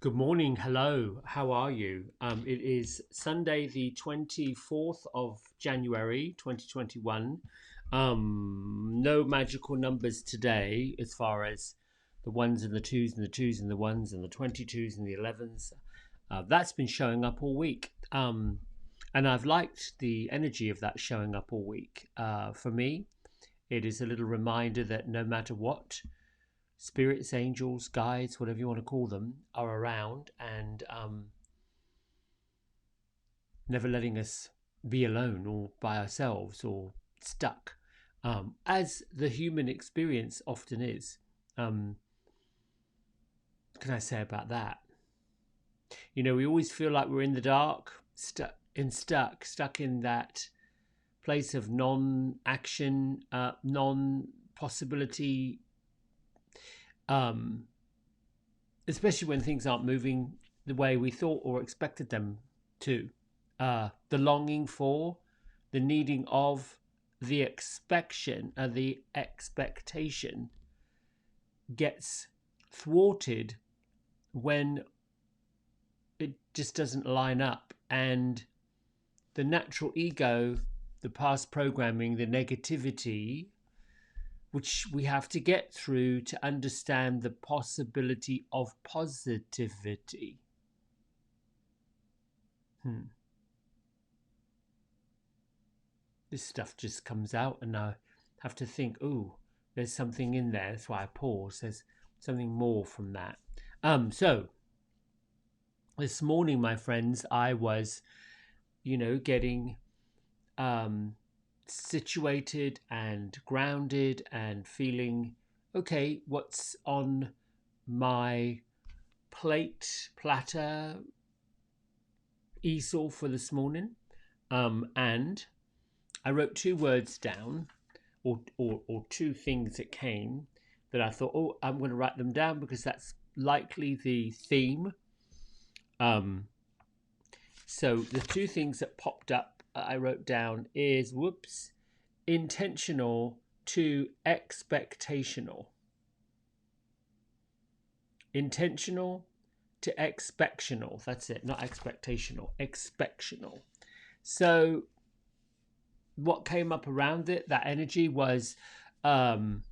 Good morning. Hello. How are you? It is Sunday, the 24th of January, 2021. No magical numbers today as far as the ones and the twos and the twos and the ones and the 22s and the 11s. That's been showing up all week. And I've liked the energy of that showing up all week. For me, it is a little reminder that no matter what, spirits, angels, guides, whatever you want to call them, are around and never letting us be alone or by ourselves or stuck, as the human experience often is. What can I say about that? We always feel like we're in the dark, stuck in that place of non-action, non-possibility, um, especially when things aren't moving the way we thought or expected them to. The longing for, the needing of, the expectation gets thwarted when it just doesn't line up, and the natural ego, the past programming, the negativity, which we have to get through to understand the possibility of positivity. This stuff just comes out, and I have to think, oh, there's something in there. That's why I pause. There's something more from that. So this morning, my friends, I was, getting situated and grounded and feeling okay. What's on my platter, easel for this morning? And I wrote two words down, or two things that came that I thought, oh, I'm going to write them down because that's likely the theme. So the two things that popped up I wrote down is, intentional to expectational. Intentional to expectional. That's it, not expectational, expectional. So what came up around it, that energy, was all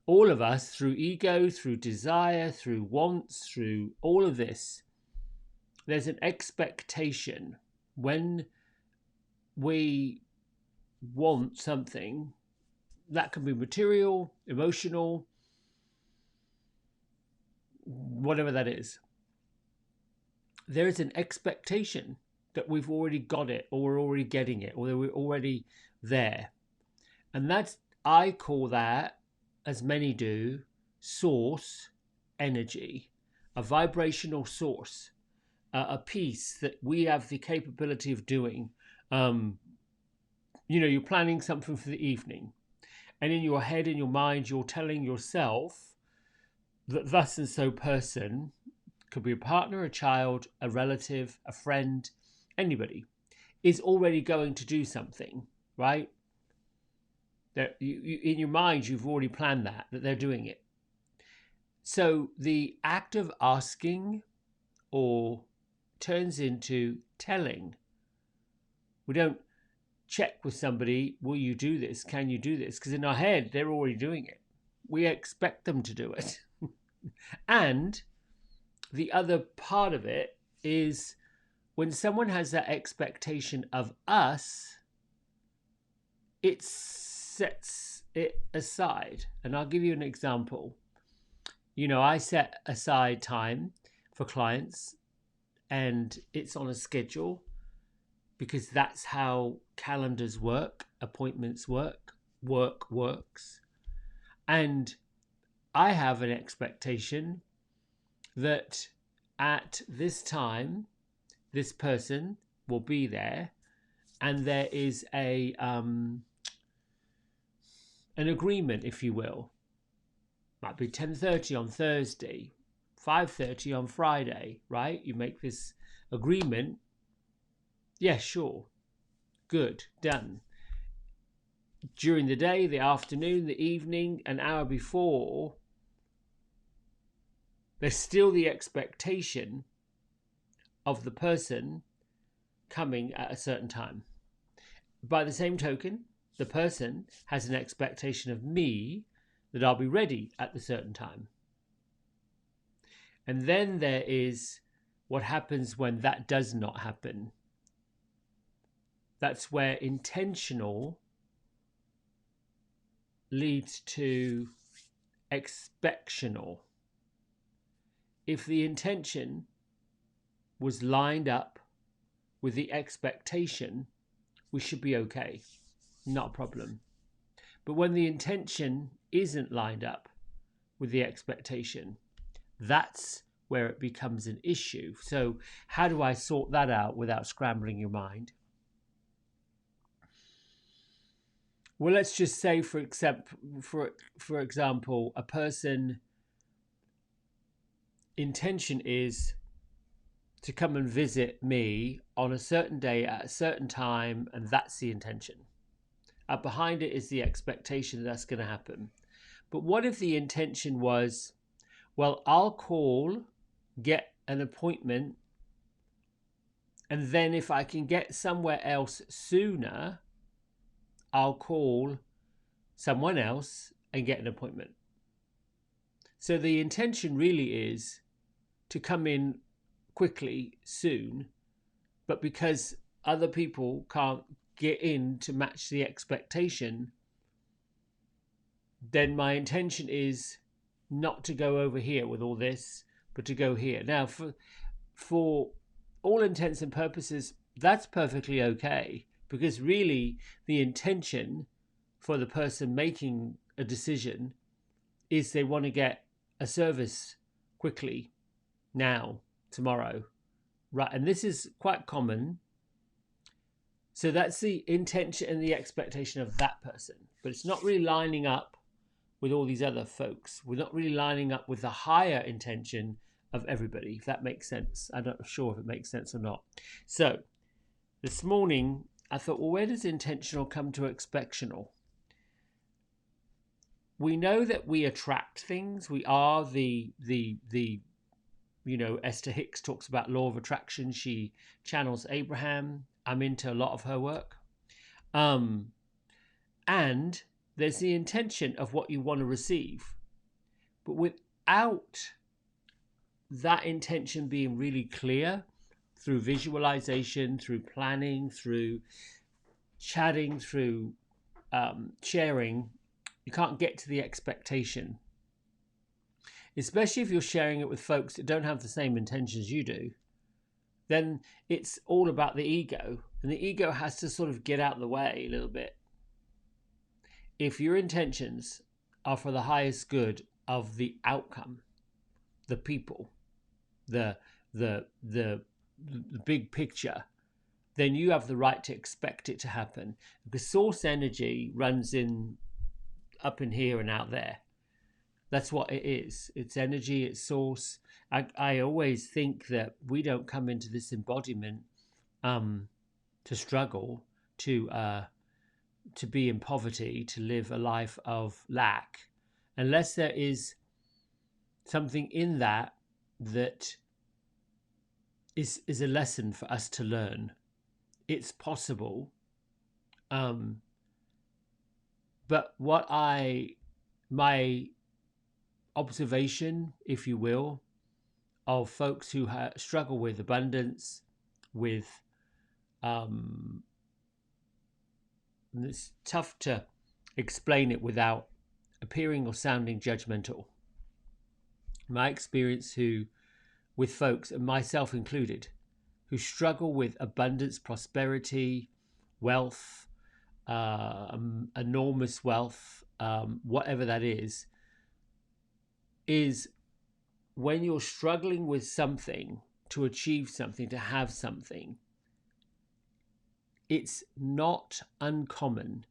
of us, through ego, through desire, through wants, through all of this, there's an expectation. When we want something, that can be material, emotional, whatever that is, there is an expectation that we've already got it, or we're already getting it, or we're already there. And that's, I call that, as many do, source energy, a vibrational source, a piece that we have the capability of doing. You're planning something for the evening, and in your head, in your mind, you're telling yourself that thus and so person, could be a partner, a child, a relative, a friend, anybody, is already going to do something, right? That in your mind, you've already planned that they're doing it. So the act of asking or turns into telling. We don't check with somebody, will you do this? Can you do this? Because in our head, they're already doing it. We expect them to do it. And the other part of it is, when someone has that expectation of us, it sets it aside. And I'll give you an example. I set aside time for clients, and it's on a schedule, because that's how calendars work, appointments work, work works. And I have an expectation that at this time, this person will be there, and there is an agreement, if you will. Might be 10:30 on Thursday, 5:30 on Friday, right? You make this agreement. Yeah, sure. Good, done. During the day, the afternoon, the evening, an hour before, there's still the expectation of the person coming at a certain time. By the same token, the person has an expectation of me that I'll be ready at the certain time. And then there is what happens when that does not happen. That's where intentional leads to expectional. If the intention was lined up with the expectation, we should be okay. Not a problem. But when the intention isn't lined up with the expectation, that's where it becomes an issue. So how do I sort that out without scrambling your mind? Well, let's just say, for example, a person intention is to come and visit me on a certain day at a certain time, and that's the intention. Behind it is the expectation that that's going to happen. But what if the intention was, well, I'll call, get an appointment, and then if I can get somewhere else sooner, I'll call someone else and get an appointment. So the intention really is to come in quickly, soon, but because other people can't get in to match the expectation, then my intention is not to go over here with all this, but to go here. Now, for all intents and purposes, that's perfectly okay, because really the intention for the person making a decision is they want to get a service quickly, now, tomorrow, right? And this is quite common. So that's the intention and the expectation of that person, but it's not really lining up with all these other folks. We're not really lining up with the higher intention of everybody, if that makes sense. I'm not sure if it makes sense or not. So this morning I thought, well, where does intentional come to expectional? We know that we attract things. We are the Esther Hicks talks about law of attraction. She channels Abraham. I'm into a lot of her work. And there's the intention of what you want to receive. But without that intention being really clear through visualization, through planning, through chatting, through sharing, you can't get to the expectation. Especially if you're sharing it with folks that don't have the same intentions you do, then it's all about the ego. And the ego has to sort of get out of the way a little bit. If your intentions are for the highest good of the outcome, the people, the big picture, then you have the right to expect it to happen. Because source energy runs up in here and out there. That's what it is. It's energy, it's source. I always think that we don't come into this embodiment to struggle, to be in poverty, to live a life of lack, unless there is something in that is a lesson for us to learn. It's possible. But my observation, if you will, of folks who struggle with abundance, with it's tough to explain it without appearing or sounding judgmental. My experience with folks, and myself included, who struggle with abundance, prosperity, wealth, enormous wealth, whatever that is when you're struggling with something, to achieve something, to have something, it's not uncommon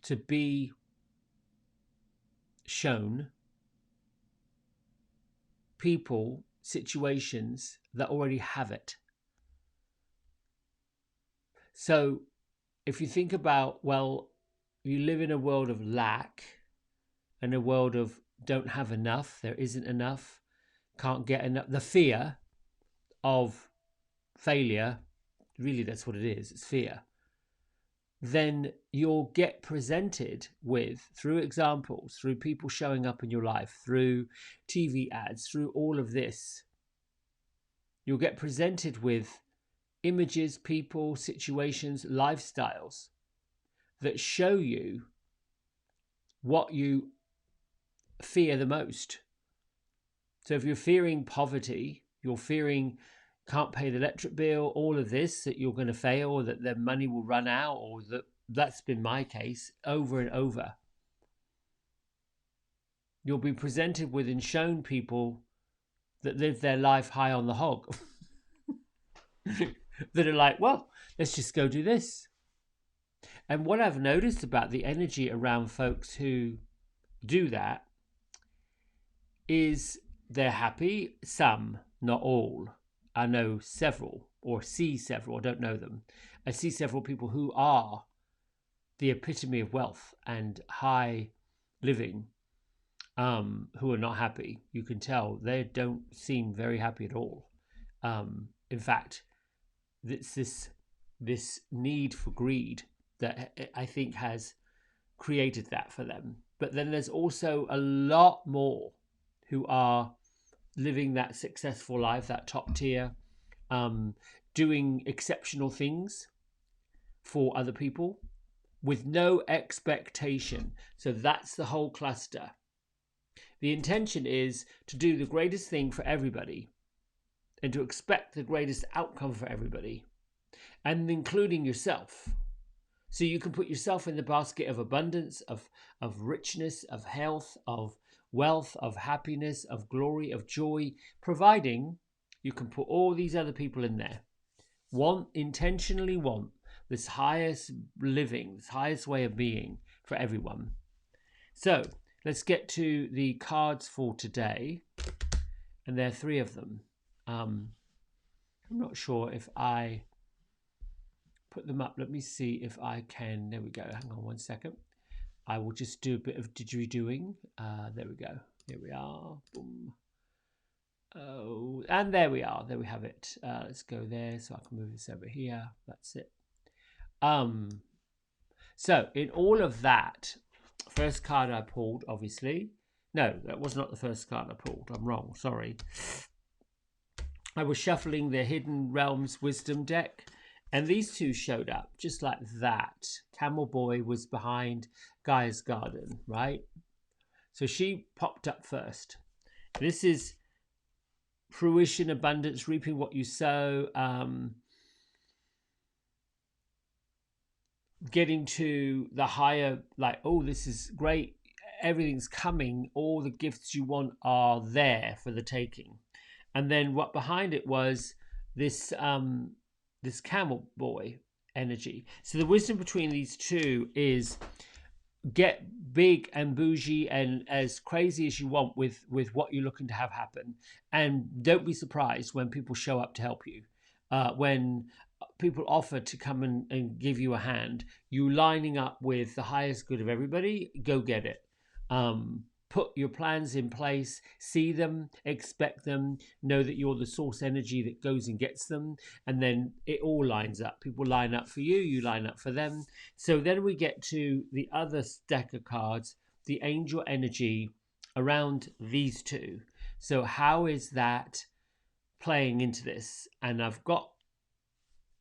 to be shown people, situations that already have it. So if you think about, well, you live in a world of lack and a world of don't have enough, there isn't enough, can't get enough, the fear of failure, really that's what it is, it's fear, then you'll get presented with, through examples, through people showing up in your life, through TV ads, through all of this, you'll get presented with images, people, situations, lifestyles that show you what you fear the most. So if you're fearing poverty, you're fearing can't pay the electric bill, all of this, that you're going to fail, or that their money will run out, or that's been my case over and over. You'll be presented with and shown people that live their life high on the hog that are like, well, let's just go do this. And what I've noticed about the energy around folks who do that is they're happy, some, not all. I know several, or see several, I don't know them. I see several people who are the epitome of wealth and high living, who are not happy. You can tell they don't seem very happy at all. In fact, it's this need for greed that I think has created that for them. But then there's also a lot more who are living that successful life, that top tier, doing exceptional things for other people with no expectation. So that's the whole cluster. The intention is to do the greatest thing for everybody and to expect the greatest outcome for everybody, and including yourself. So you can put yourself in the basket of abundance, of richness, of health, of wealth, of happiness, of glory, of joy, providing you can put all these other people in there. Intentionally want this highest living, this highest way of being for everyone. So let's get to the cards for today. And there are 3 of them. I'm not sure if I put them up. Let me see if I can. There we go. Hang on one second. I will just do a bit of didgeridooing. There we go. Here we are. Boom. Oh, and there we are. There we have it. Let's go there so I can move this over here. That's it. So in all of that, first card I pulled, obviously. No, that was not the first card I pulled. I'm wrong. Sorry. I was shuffling the Hidden Realms Wisdom deck, and these 2 showed up just like that. Camel Boy was behind Gaia's Garden, right? So she popped up first. This is fruition, abundance, reaping what you sow, getting to the higher, like, oh, this is great, everything's coming, all the gifts you want are there for the taking. And then what behind it was this this camel boy energy. So the wisdom between these 2 is get big and bougie and as crazy as you want with what you're looking to have happen, and don't be surprised when people show up to help you. When people offer to come and give you a hand, you lining up with the highest good of everybody, go get it. Put your plans in place, see them, expect them, know that you're the source energy that goes and gets them, and then it all lines up. People line up for you, you line up for them. So then we get to the other stack of cards, the angel energy around these 2. So how is that playing into this? And I've got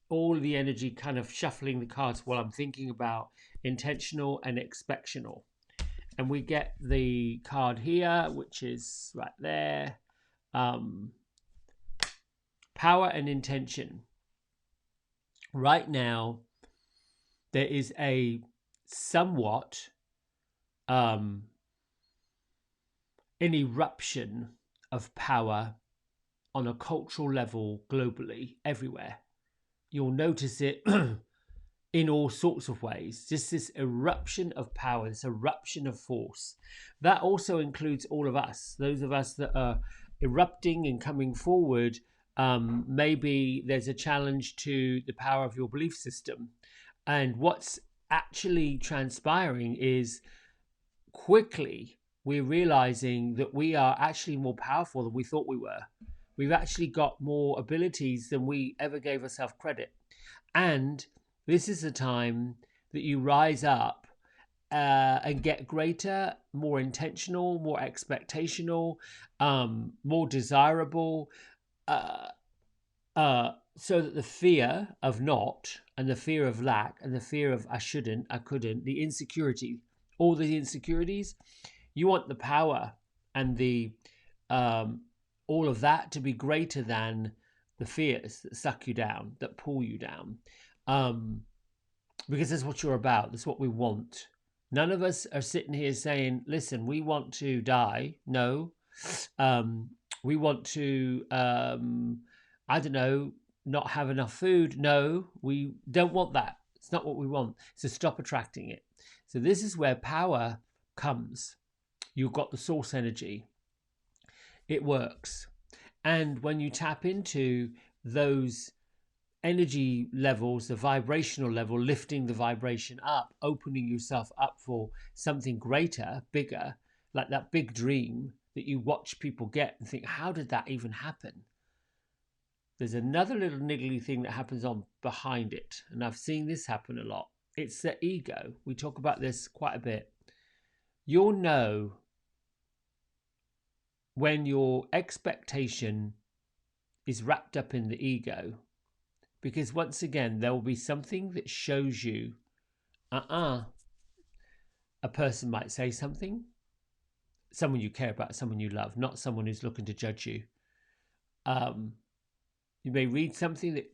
all the energy kind of shuffling the cards while I'm thinking about intentional and expectional. And we get the card here, which is right there. Power and intention. Right now, there is a somewhat an eruption of power on a cultural level globally, everywhere. You'll notice it in all sorts of ways. Just this eruption of power, this eruption of force. That also includes all of us, those of us that are erupting and coming forward. Maybe there's a challenge to the power of your belief system. And what's actually transpiring is quickly we're realizing that we are actually more powerful than we thought we were. We've actually got more abilities than we ever gave ourselves credit. And this is the time that you rise up and get greater, more intentional, more expectational, more desirable, uh, so that the fear of not, and the fear of lack, and the fear of I shouldn't, I couldn't, the insecurity, all the insecurities, you want the power and the all of that to be greater than the fears that suck you down, that pull you down. Because that's what you're about. That's what we want. None of us are sitting here saying, listen, we want to die. No. We want to, I don't know, not have enough food. No, we don't want that. It's not what we want. So stop attracting it. So this is where power comes. You've got the source energy. It works. And when you tap into those energy levels, the vibrational level, lifting the vibration up, opening yourself up for something greater, bigger, like that big dream that you watch people get and think, how did that even happen? There's another little niggly thing that happens on behind it, and I've seen this happen a lot. It's the ego. We talk about this quite a bit. You'll know when your expectation is wrapped up in the ego, because once again, there will be something that shows you, a person might say something, someone you care about, someone you love, not someone who's looking to judge you. You may read something that,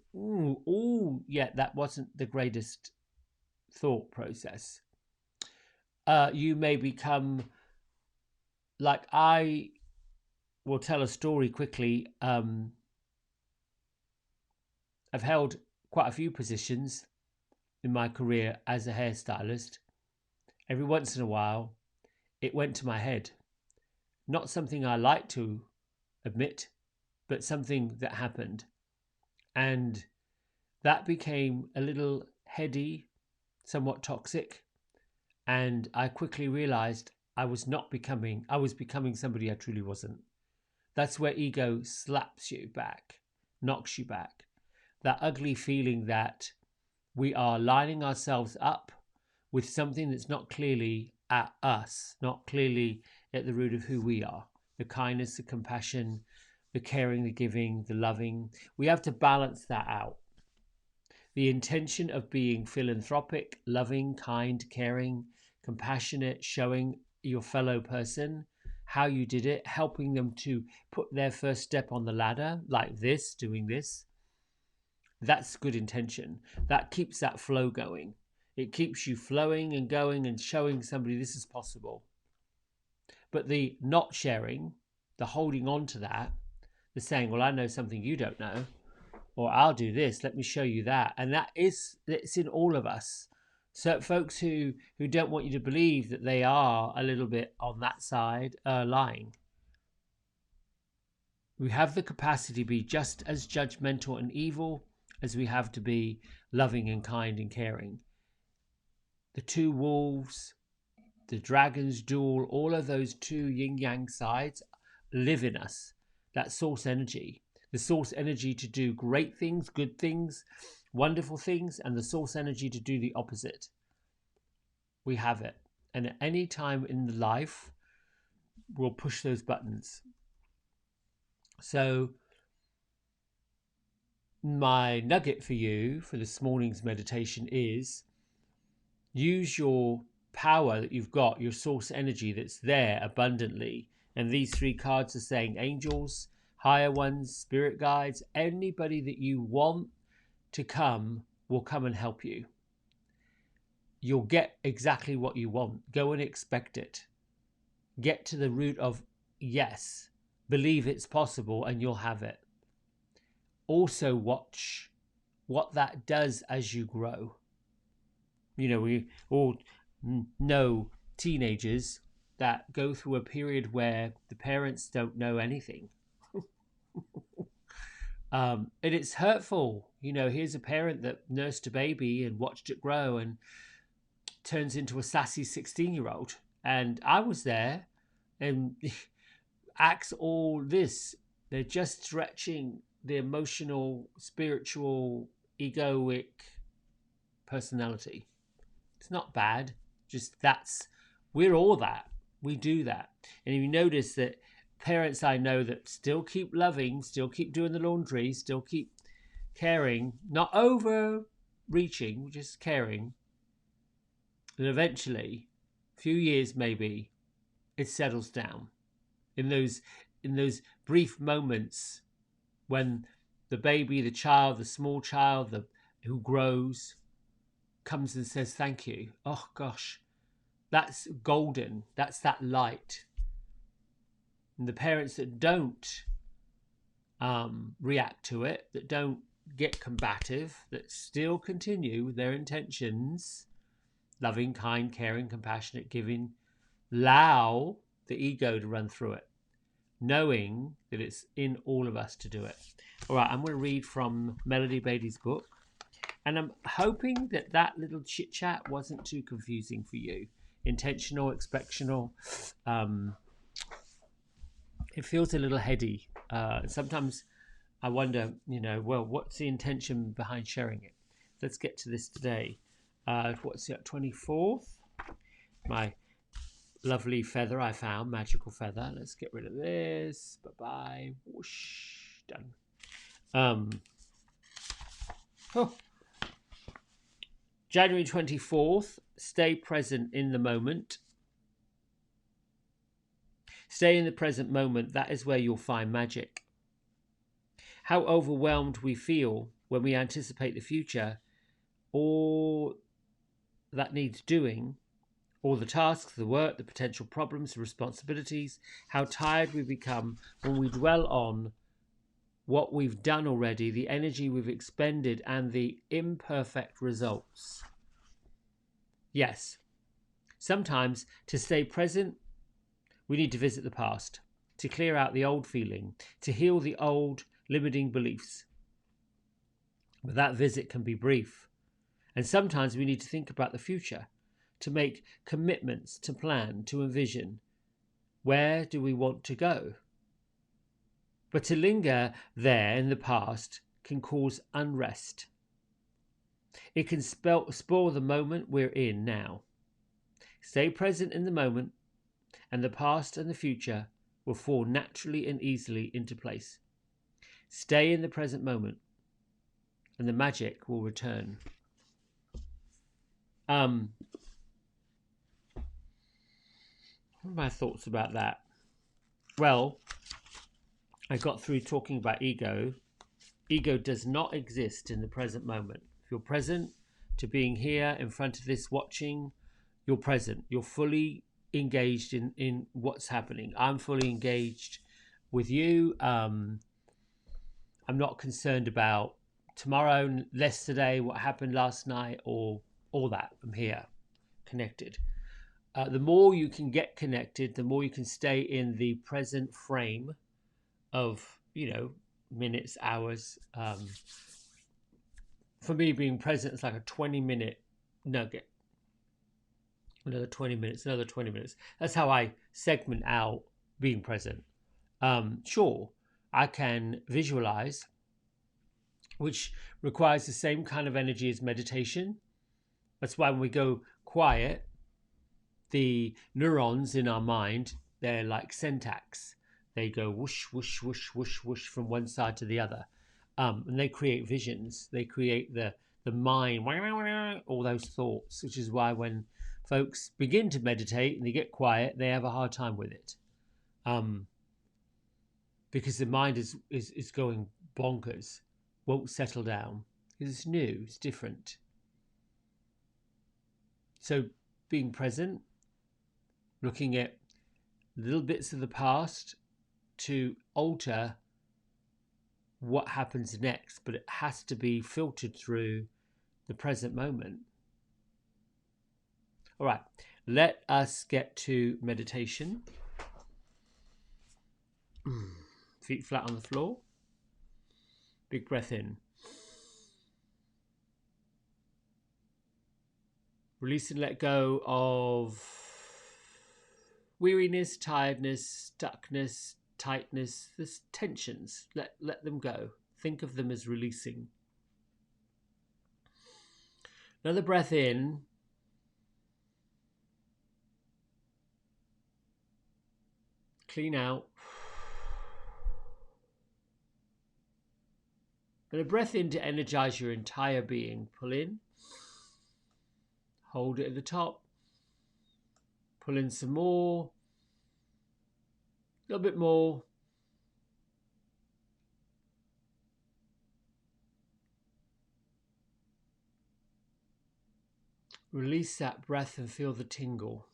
yeah, that wasn't the greatest thought process. You may become, like, I will tell a story quickly. I've held quite a few positions in my career as a hairstylist. Every once in a while, it went to my head. Not something I like to admit, but something that happened. And that became a little heady, somewhat toxic. And I quickly realized I was becoming somebody I truly wasn't. That's where ego slaps you back, knocks you back. That ugly feeling that we are lining ourselves up with something that's not clearly at us, not clearly at the root of who we are. The kindness, the compassion, the caring, the giving, the loving. We have to balance that out. The intention of being philanthropic, loving, kind, caring, compassionate, showing your fellow person how you did it, helping them to put their first step on the ladder, like this, doing this. That's good intention. That keeps that flow going. It keeps you flowing and going and showing somebody this is possible. But the not sharing, the holding on to that, the saying, well, I know something you don't know, or I'll do this, let me show you that. And it's in all of us. So folks who don't want you to believe that they are a little bit on that side are lying. We have the capacity to be just as judgmental and evil as we have to be loving and kind and caring. The two wolves, the dragon's duel, all of those two yin-yang sides live in us. That source energy. The source energy to do great things, good things, wonderful things, and the source energy to do the opposite. We have it. And at any time in life, we'll push those buttons. So my nugget for you for this morning's meditation is use your power that you've got, your source energy that's there abundantly. And these three cards are saying angels, higher ones, spirit guides, anybody that you want to come will come and help you. You'll get exactly what you want. Go and expect it. Get to the root of yes. Believe it's possible and you'll have it. Also watch what that does as you grow. You know, we all know teenagers that go through a period where the parents don't know anything. And it's hurtful. You know, here's a parent that nursed a baby and watched it grow and turns into a sassy 16-year-old. And I was there. and acts all this. They're just stretching the emotional, spiritual, egoic personality. It's not bad. Just we're all that. We do that. And if you notice that parents I know that still keep loving, still keep doing the laundry, still keep caring, not overreaching, just caring, then eventually, a few years maybe, it settles down. In those brief moments when the baby, the child, the small child, who grows, comes and says thank you. Oh gosh, that's golden. That's that light. And the parents that don't react to it, that don't get combative, that still continue with their intentions, loving, kind, caring, compassionate, giving, allow the ego to run through it, knowing that it's in all of us to do it. All right, I'm going to read from Melody Beatty's book, and I'm hoping that little chit chat wasn't too confusing for you. Intentional, expectional. It feels a little heady. Sometimes I wonder, well, what's the intention behind sharing it? Let's get to this today. What's the 24th? My lovely feather I found, magical feather. Let's get rid of this. Bye-bye. Whoosh. Done. January 24th. Stay present in the moment. Stay in the present moment. That is where you'll find magic. How overwhelmed we feel when we anticipate the future, all that needs doing, all the tasks, the work, the potential problems, the responsibilities, how tired we become when we dwell on what we've done already, the energy we've expended, and the imperfect results. Yes, sometimes to stay present, we need to visit the past, to clear out the old feeling, to heal the old limiting beliefs. But that visit can be brief. And sometimes we need to think about the future, to make commitments, to plan, to envision. Where do we want to go? But to linger there in the past can cause unrest. It can spoil the moment we're in now. Stay present in the moment, and the past and the future will fall naturally and easily into place. Stay in the present moment, and the magic will return. What are my thoughts about that? Well, I got through talking about ego. Ego does not exist in the present moment. If you're present to being here in front of this watching, you're present. You're fully engaged in what's happening. I'm fully engaged with you. I'm not concerned about tomorrow, yesterday, what happened last night, or all that. I'm here, connected. The more you can get connected, the more you can stay in the present frame of, minutes, hours. For me, being present is like a 20-minute nugget. Another 20 minutes, another 20 minutes. That's how I segment out being present. Sure, I can visualize, which requires the same kind of energy as meditation. That's why when we go quiet, the neurons in our mind, they're like syntax. They go whoosh, whoosh, whoosh, whoosh, whoosh from one side to the other. And they create visions. They create the mind, all those thoughts, which is why when folks begin to meditate and they get quiet, they have a hard time with it. Because the mind is going bonkers, won't settle down. Because it's new, it's different. So being present, looking at little bits of the past to alter what happens next, but it has to be filtered through the present moment. All right, let us get to meditation. Feet flat on the floor. Big breath in. Release and let go of weariness, tiredness, stuckness, tightness, there's tensions. Let them go. Think of them as releasing. Another breath in. Clean out. And a breath in to energize your entire being. Pull in. Hold it at the top. Pull in some more. A little bit more. Release that breath and feel the tingle.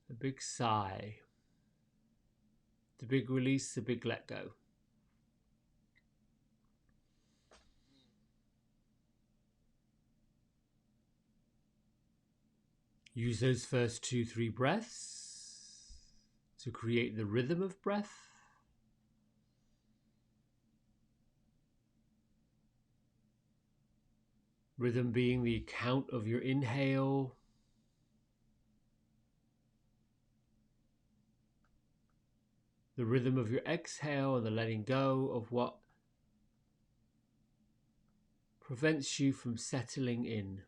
A big sigh. The big release, the big let go. Use those first 2-3 breaths to create the rhythm of breath. Rhythm being the count of your inhale, the rhythm of your exhale, and the letting go of what prevents you from settling in.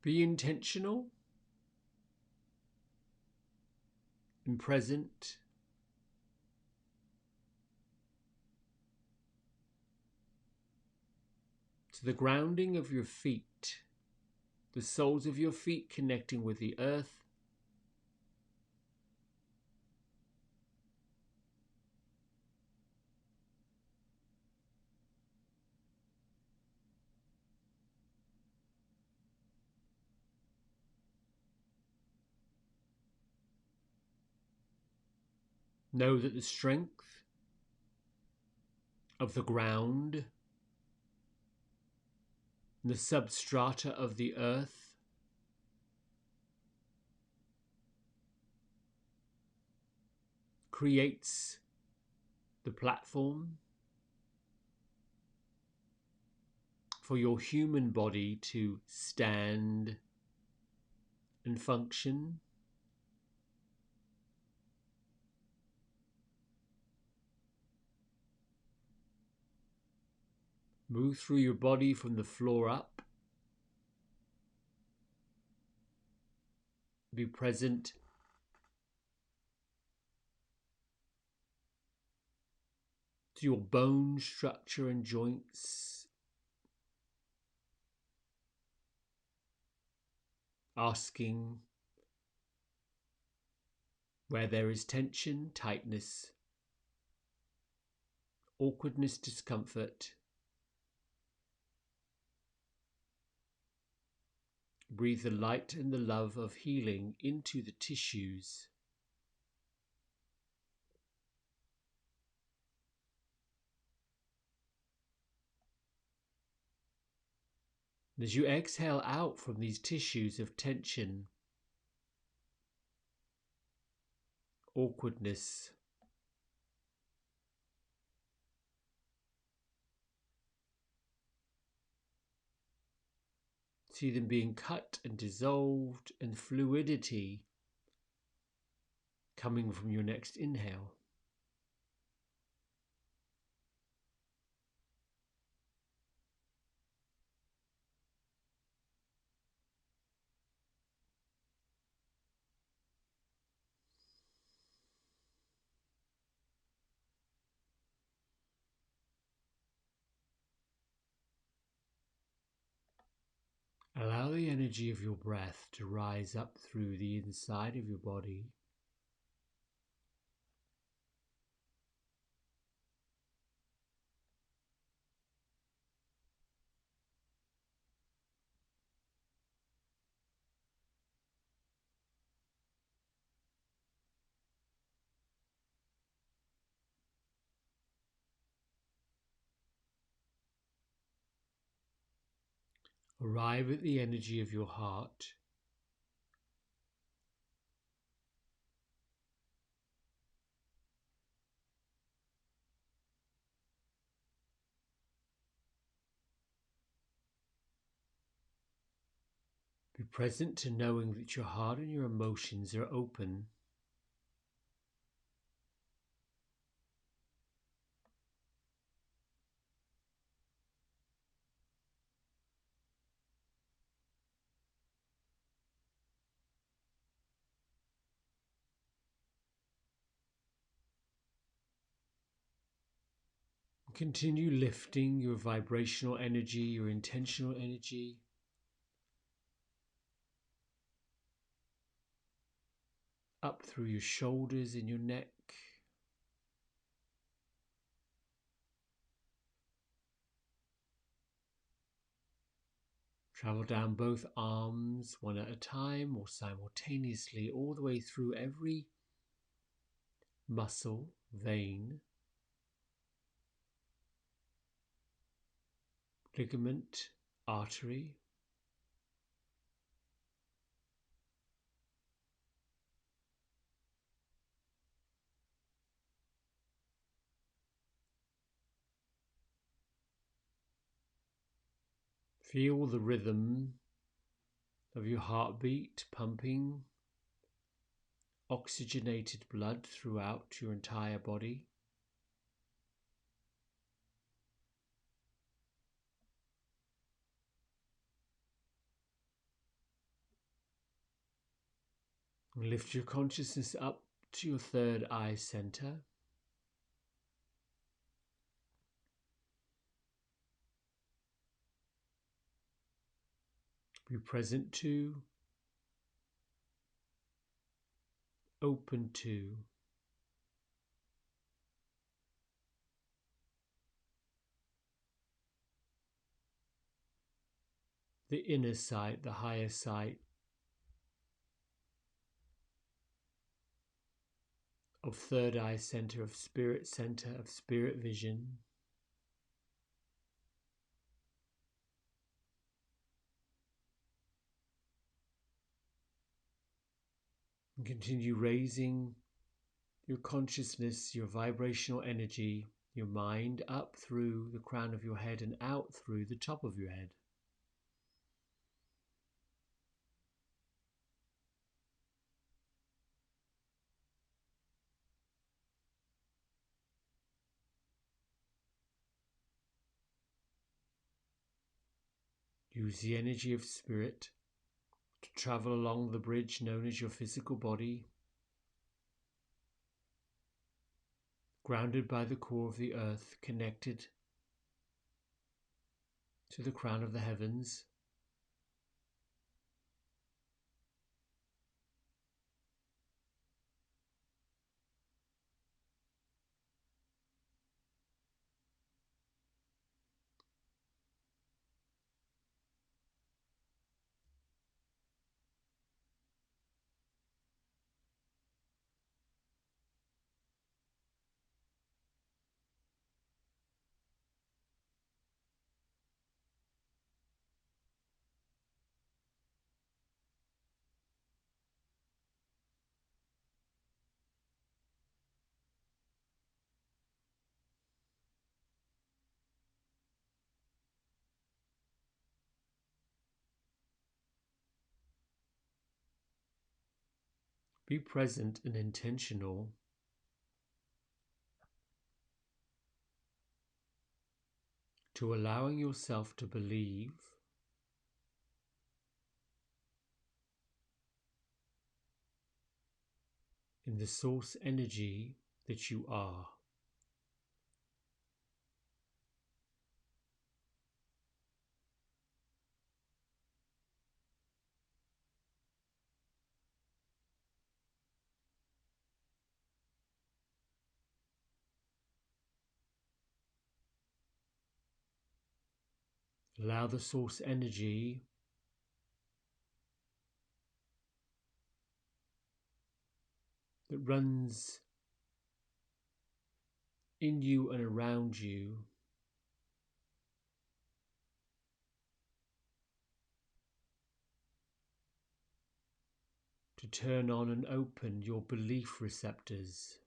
Be intentional and present to the grounding of your feet, the soles of your feet connecting with the earth. Know that the strength of the ground, the substrata of the earth, creates the platform for your human body to stand and function. Move through your body from the floor up. Be present to your bone structure and joints. Asking where there is tension, tightness, awkwardness, discomfort. Breathe the light and the love of healing into the tissues. As you exhale out from these tissues of tension, awkwardness, see them being cut and dissolved, and fluidity coming from your next inhale. Allow the energy of your breath to rise up through the inside of your body. Arrive at the energy of your heart present to knowing that your heart and your emotions are open. Continue lifting your vibrational energy, your intentional energy, up through your shoulders and your neck. Travel down both arms, one at a time or simultaneously, all the way through every muscle, vein, ligament, artery. Feel the rhythm of your heartbeat pumping oxygenated blood throughout your entire body. Lift your consciousness up to your third eye center. Be present to, open to, the inner sight, the higher sight of third eye center, of spirit vision. And continue raising your consciousness, your vibrational energy, your mind up through the crown of your head and out through the top of your head. Use the energy of spirit to travel along the bridge known as your physical body, grounded by the core of the earth, connected to the crown of the heavens. Be present and intentional to allowing yourself to believe in the source energy that you are. Allow the source energy that runs in you and around you to turn on and open your belief receptors.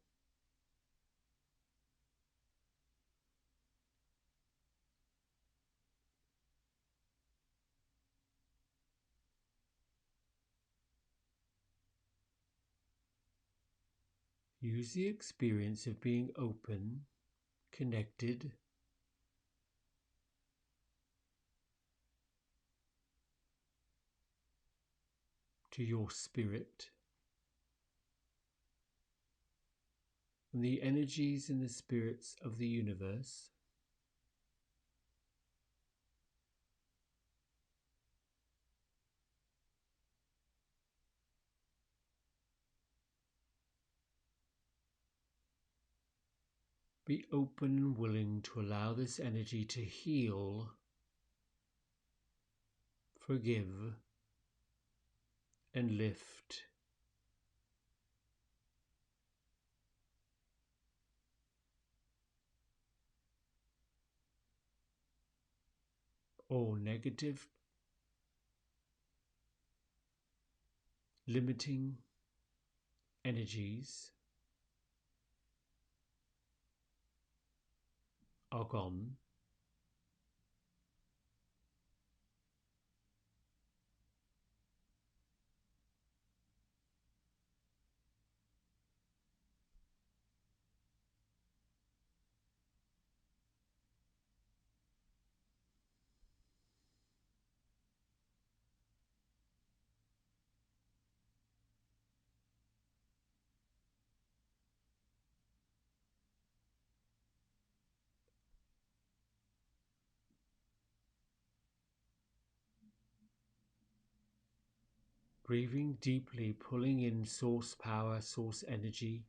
Use the experience of being open, connected, to your spirit and the energies and the spirits of the universe. Be open and willing to allow this energy to heal, forgive, and lift. All negative, limiting energies are gone. Breathing deeply, pulling in source power, source energy.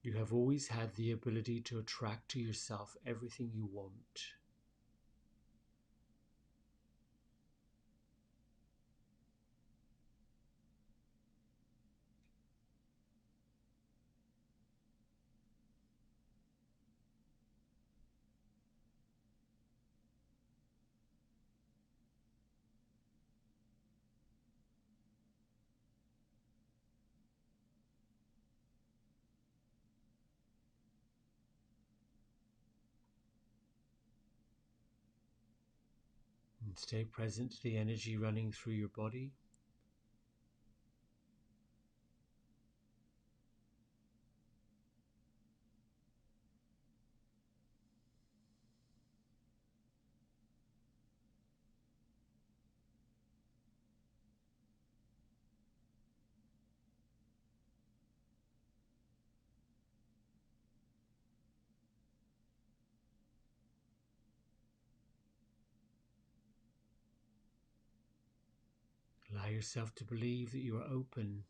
You have always had the ability to attract to yourself everything you want. And stay present to the energy running through your body. Allow yourself to believe that you are open,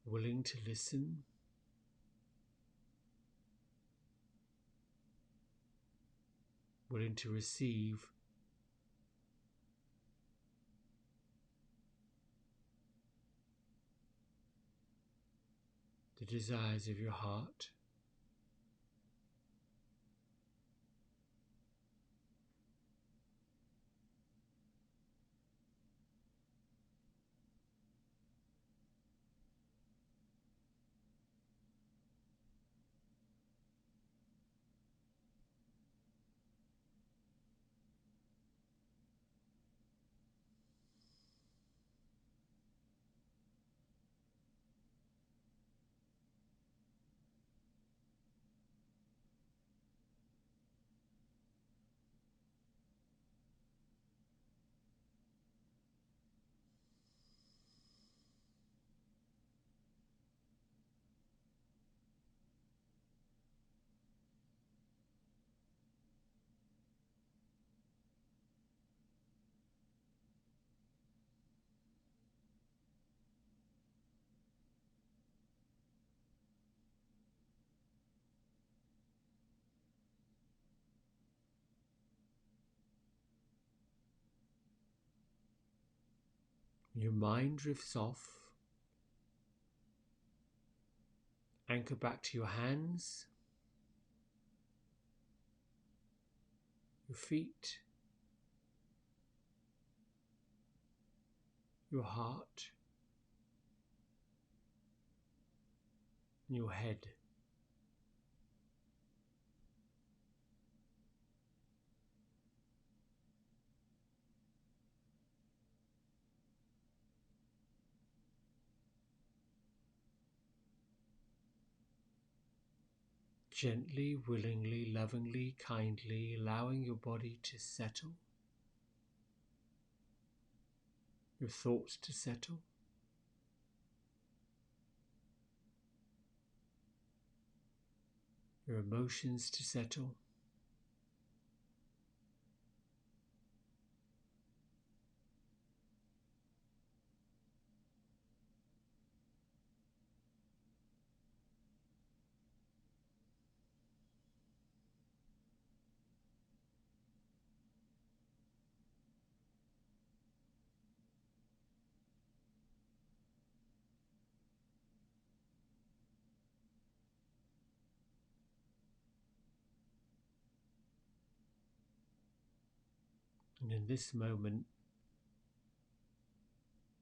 willing to listen, willing to receive the desires of your heart. Your mind drifts off. Anchor back to your hands, your feet, your heart, and your head. Gently, willingly, lovingly, kindly, allowing your body to settle, your thoughts to settle, your emotions to settle. And in this moment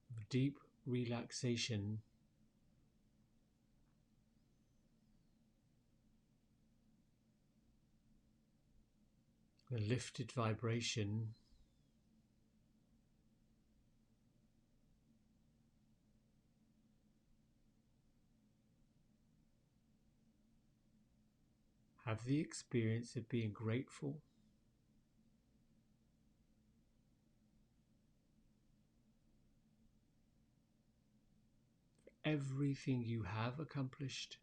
of deep relaxation, a lifted vibration, have the experience of being grateful for everything you have accomplished,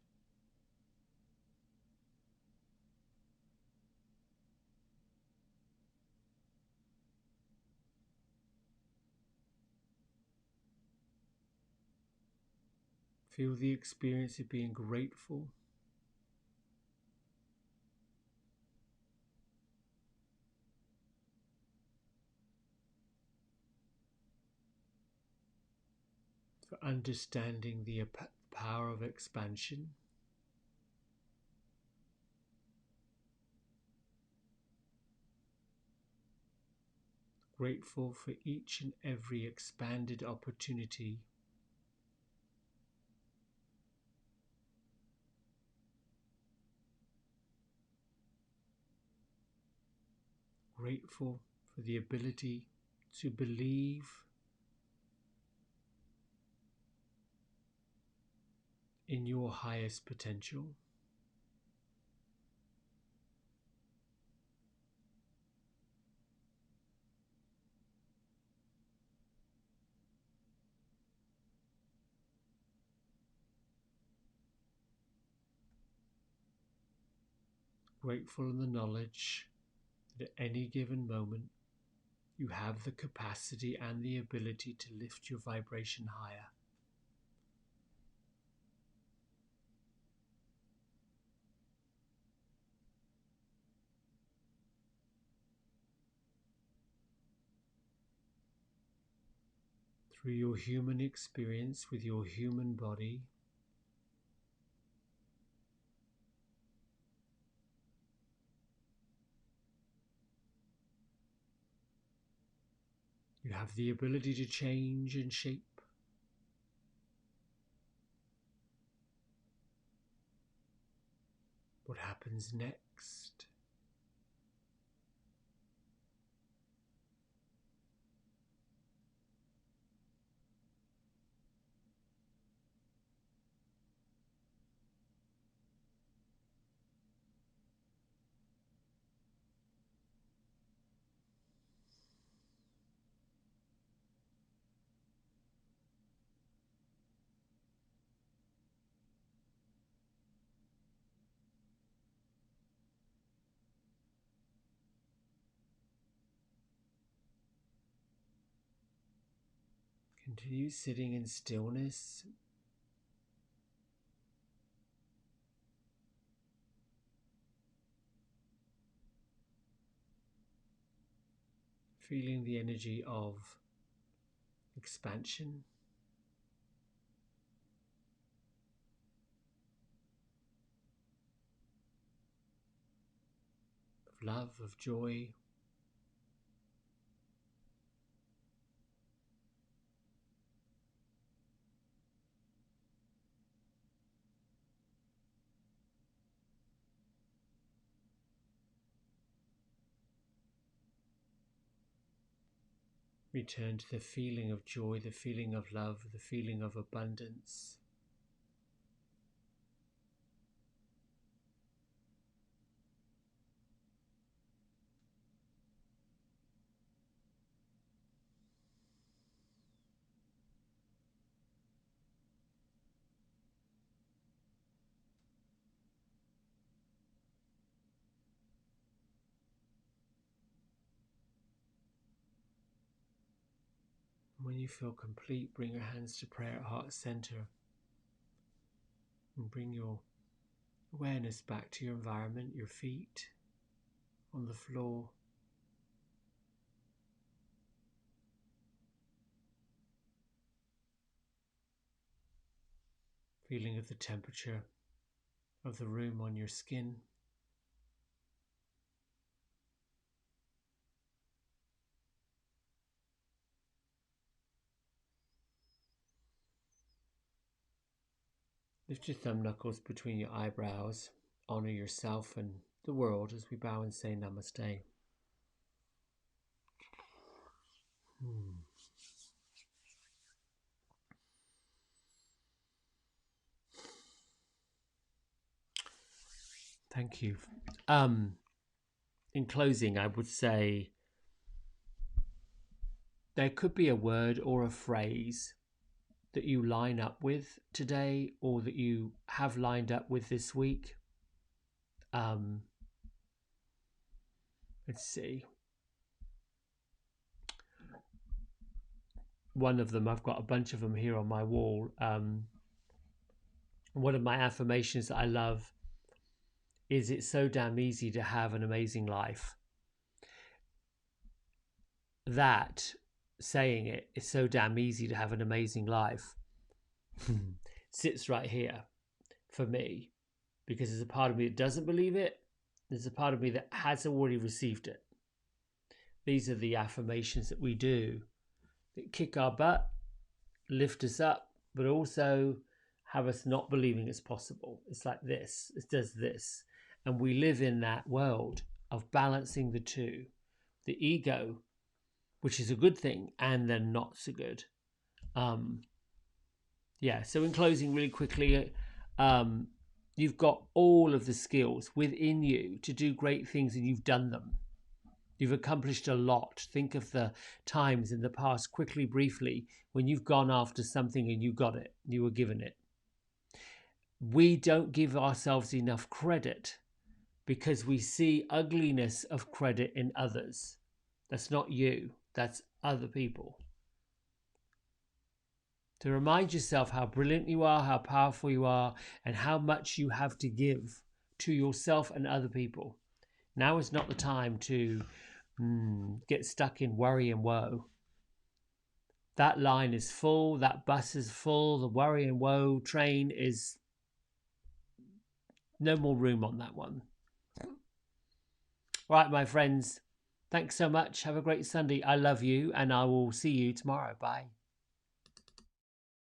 feel the experience of being grateful for understanding the power of expansion, grateful for each and every expanded opportunity grateful for the ability to believe in your highest potential, grateful in the knowledge that at any given moment you have the capacity and the ability to lift your vibration higher. Through your human experience with your human body, you have the ability to change and shape what happens next. Continue sitting in stillness, feeling the energy of expansion, of love, of joy. Return to the feeling of joy, the feeling of love, the feeling of abundance. When you feel complete, bring your hands to prayer at heart center and bring your awareness back to your environment, your feet on the floor. Feeling of the temperature of the room on your skin. Lift your thumb knuckles between your eyebrows. Honor yourself and the world as we bow and say namaste. Thank you. In closing, I would say there could be a word or a phrase that you line up with today or that you have lined up with this week. Let's see. One of them, I've got a bunch of them here on my wall. One of my affirmations that I love is it's so damn easy to have an amazing life. That saying it's so damn easy to have an amazing life sits right here for me, because there's a part of me that doesn't believe it. There's a part of me that has already received it. These are the affirmations that we do that kick our butt, lift us up, but also have us not believing it's possible. It's like this, it does this. And we live in that world of balancing the two, the ego, which is a good thing, and then not so good. So in closing, really quickly, you've got all of the skills within you to do great things, and you've done them. You've accomplished a lot. Think of the times in the past, quickly, briefly, when you've gone after something and you got it, you were given it. We don't give ourselves enough credit because we see ugliness of credit in others. That's not you, that's other people. To remind yourself how brilliant you are, how powerful you are, and how much you have to give to yourself and other people. Now is not the time to get stuck in worry and woe. That line is full, that bus is full, the worry and woe train is no more room on that one. Right, my friends, thanks so much. Have a great Sunday. I love you, and I will see you tomorrow. Bye.